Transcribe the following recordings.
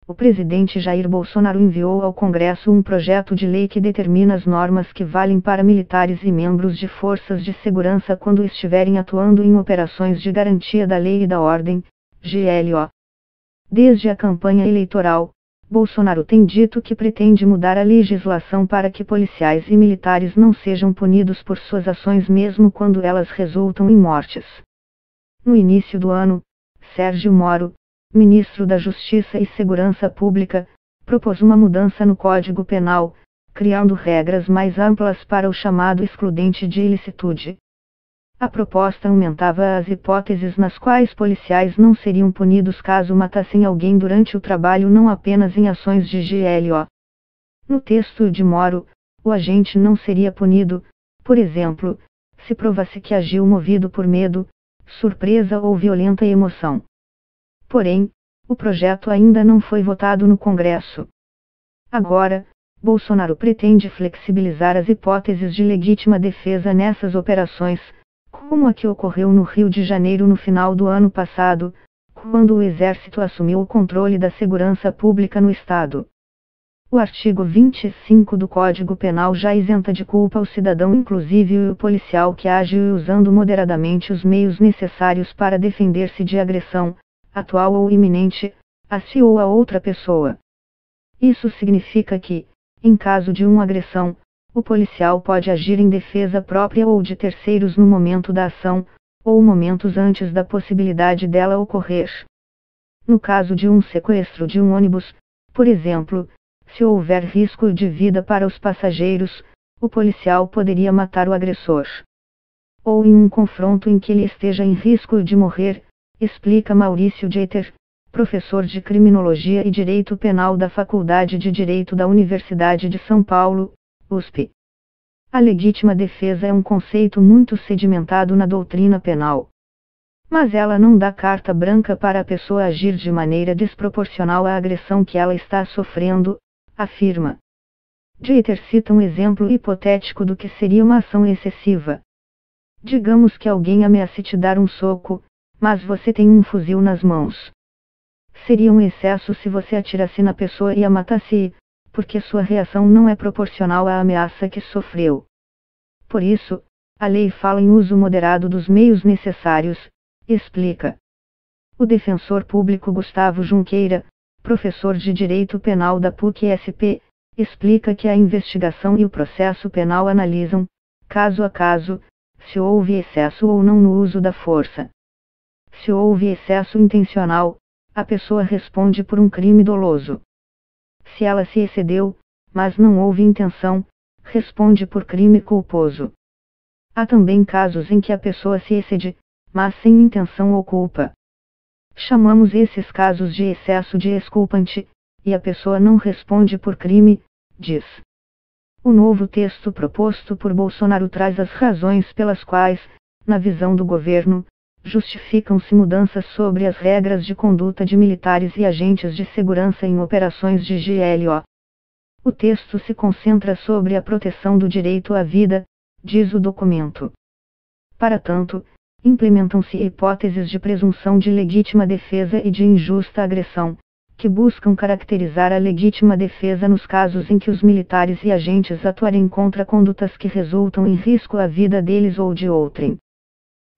o presidente Jair Bolsonaro enviou ao Congresso um projeto de lei que determina as normas que valem para militares e membros de forças de segurança quando estiverem atuando em operações de garantia da lei e da ordem, GLO. Desde a campanha eleitoral, Bolsonaro tem dito que pretende mudar a legislação para que policiais e militares não sejam punidos por suas ações mesmo quando elas resultam em mortes. No início do ano, Sérgio Moro, ministro da Justiça e Segurança Pública, propôs uma mudança no Código Penal, criando regras mais amplas para o chamado excludente de ilicitude. A proposta aumentava as hipóteses nas quais policiais não seriam punidos caso matassem alguém durante o trabalho, não apenas em ações de GLO. No texto de Moro, o agente não seria punido, por exemplo, se provasse que agiu movido por medo, surpresa ou violenta emoção. Porém, o projeto ainda não foi votado no Congresso. Agora, Bolsonaro pretende flexibilizar as hipóteses de legítima defesa nessas operações, como a que ocorreu no Rio de Janeiro no final do ano passado, quando o Exército assumiu o controle da segurança pública no Estado. O artigo 25 do Código Penal já isenta de culpa o cidadão, inclusive o policial que age usando moderadamente os meios necessários para defender-se de agressão, atual ou iminente, a si ou a outra pessoa. Isso significa que, em caso de uma agressão, o policial pode agir em defesa própria ou de terceiros no momento da ação, ou momentos antes da possibilidade dela ocorrer. No caso de um sequestro de um ônibus, por exemplo, se houver risco de vida para os passageiros, o policial poderia matar o agressor. Ou em um confronto em que ele esteja em risco de morrer, explica Maurício Jeter, professor de Criminologia e Direito Penal da Faculdade de Direito da Universidade de São Paulo, USP. A legítima defesa é um conceito muito sedimentado na doutrina penal. Mas ela não dá carta branca para a pessoa agir de maneira desproporcional à agressão que ela está sofrendo, afirma. Jeter cita um exemplo hipotético do que seria uma ação excessiva. Digamos que alguém ameace te dar um soco, mas você tem um fuzil nas mãos. Seria um excesso se você atirasse na pessoa e a matasse, porque sua reação não é proporcional à ameaça que sofreu. Por isso, a lei fala em uso moderado dos meios necessários, explica. O defensor público Gustavo Junqueira, professor de Direito Penal da PUC-SP, explica que a investigação e o processo penal analisam, caso a caso, se houve excesso ou não no uso da força. Se houve excesso intencional, a pessoa responde por um crime doloso. Se ela se excedeu, mas não houve intenção, responde por crime culposo. Há também casos em que a pessoa se excede, mas sem intenção ou culpa. Chamamos esses casos de excesso de exculpante, e a pessoa não responde por crime, diz. O novo texto proposto por Bolsonaro traz as razões pelas quais, na visão do governo, justificam-se mudanças sobre as regras de conduta de militares e agentes de segurança em operações de GLO. O texto se concentra sobre a proteção do direito à vida, diz o documento. Para tanto, implementam-se hipóteses de presunção de legítima defesa e de injusta agressão, que buscam caracterizar a legítima defesa nos casos em que os militares e agentes atuarem contra condutas que resultam em risco à vida deles ou de outrem.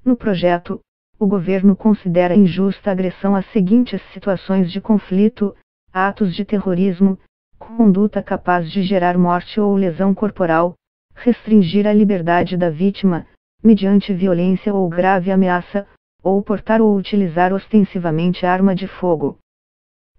No projeto, o governo considera injusta agressão as seguintes situações de conflito: atos de terrorismo, conduta capaz de gerar morte ou lesão corporal, restringir a liberdade da vítima, mediante violência ou grave ameaça, ou portar ou utilizar ostensivamente arma de fogo.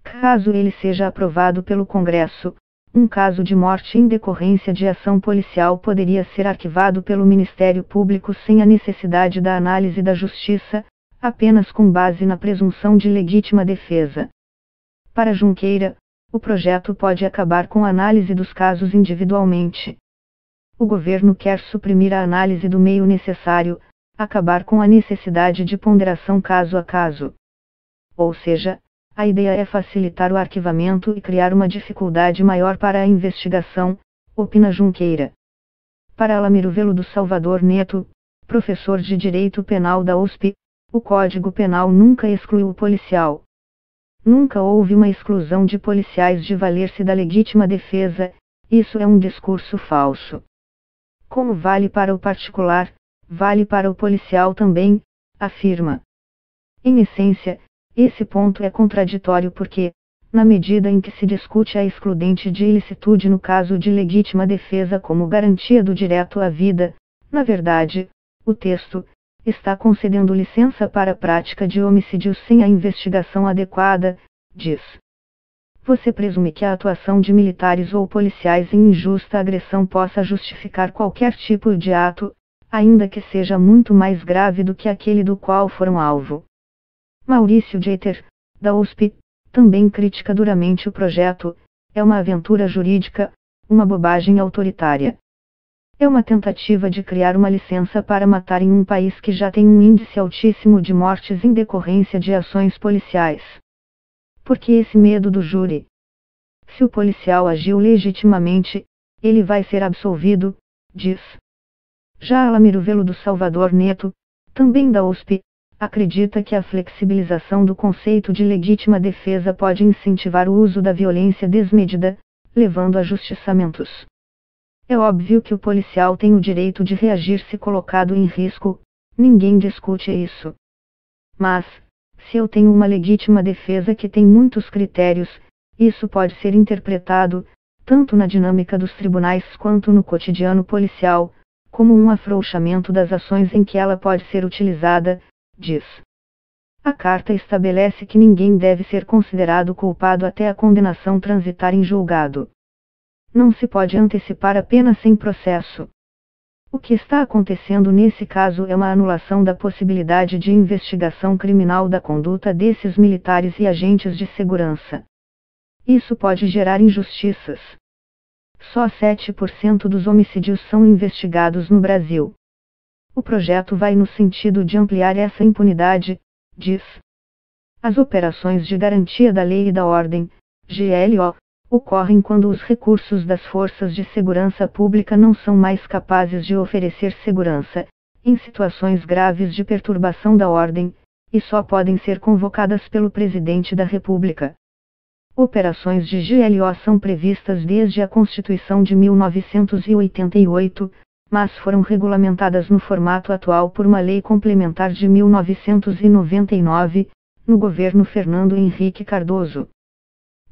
Caso ele seja aprovado pelo Congresso, um caso de morte em decorrência de ação policial poderia ser arquivado pelo Ministério Público sem a necessidade da análise da Justiça, apenas com base na presunção de legítima defesa. Para Junqueira, o projeto pode acabar com a análise dos casos individualmente. O governo quer suprimir a análise do meio necessário, acabar com a necessidade de ponderação caso a caso. Ou seja, a ideia é facilitar o arquivamento e criar uma dificuldade maior para a investigação, opina Junqueira. Para Alamiro Velo do Salvador Neto, professor de Direito Penal da USP, o Código Penal nunca exclui o policial. Nunca houve uma exclusão de policiais de valer-se da legítima defesa, isso é um discurso falso. Como vale para o particular, vale para o policial também, afirma. Em essência, esse ponto é contraditório porque, na medida em que se discute a excludente de ilicitude no caso de legítima defesa como garantia do direito à vida, na verdade, o texto está concedendo licença para a prática de homicídios sem a investigação adequada, diz. Você presume que a atuação de militares ou policiais em injusta agressão possa justificar qualquer tipo de ato, ainda que seja muito mais grave do que aquele do qual foram alvo. Maurício Jeter, da USP, também critica duramente o projeto, é uma aventura jurídica, uma bobagem autoritária. É uma tentativa de criar uma licença para matar em um país que já tem um índice altíssimo de mortes em decorrência de ações policiais. Por que esse medo do júri? Se o policial agiu legitimamente, ele vai ser absolvido, diz. Já Alamiro Velo do Salvador Neto, também da USP, acredita que a flexibilização do conceito de legítima defesa pode incentivar o uso da violência desmedida, levando a justiçamentos. É óbvio que o policial tem o direito de reagir se colocado em risco, ninguém discute isso. Mas, se eu tenho uma legítima defesa que tem muitos critérios, isso pode ser interpretado, tanto na dinâmica dos tribunais quanto no cotidiano policial, como um afrouxamento das ações em que ela pode ser utilizada, diz. A carta estabelece que ninguém deve ser considerado culpado até a condenação transitar em julgado. Não se pode antecipar a pena sem processo. O que está acontecendo nesse caso é uma anulação da possibilidade de investigação criminal da conduta desses militares e agentes de segurança. Isso pode gerar injustiças. Só 7% dos homicídios são investigados no Brasil. O projeto vai no sentido de ampliar essa impunidade, diz. As operações de garantia da lei e da ordem, GLO, ocorrem quando os recursos das forças de segurança pública não são mais capazes de oferecer segurança, em situações graves de perturbação da ordem, e só podem ser convocadas pelo Presidente da República. Operações de GLO são previstas desde a Constituição de 1988, mas foram regulamentadas no formato atual por uma lei complementar de 1999, no governo Fernando Henrique Cardoso.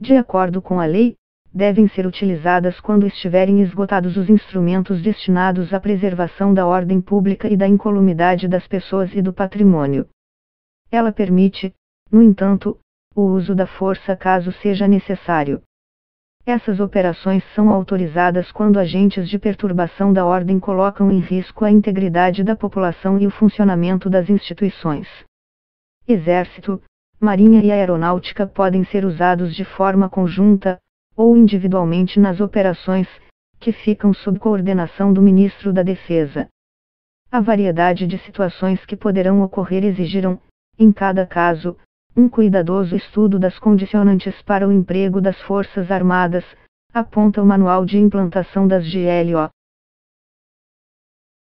De acordo com a lei, devem ser utilizadas quando estiverem esgotados os instrumentos destinados à preservação da ordem pública e da incolumidade das pessoas e do patrimônio. Ela permite, no entanto, o uso da força caso seja necessário. Essas operações são autorizadas quando agentes de perturbação da ordem colocam em risco a integridade da população e o funcionamento das instituições. Exército, Marinha e Aeronáutica podem ser usados de forma conjunta, ou individualmente nas operações, que ficam sob coordenação do Ministro da Defesa. A variedade de situações que poderão ocorrer exigirão, em cada caso, um cuidadoso estudo das condicionantes para o emprego das Forças Armadas, aponta o Manual de Implantação das GLO.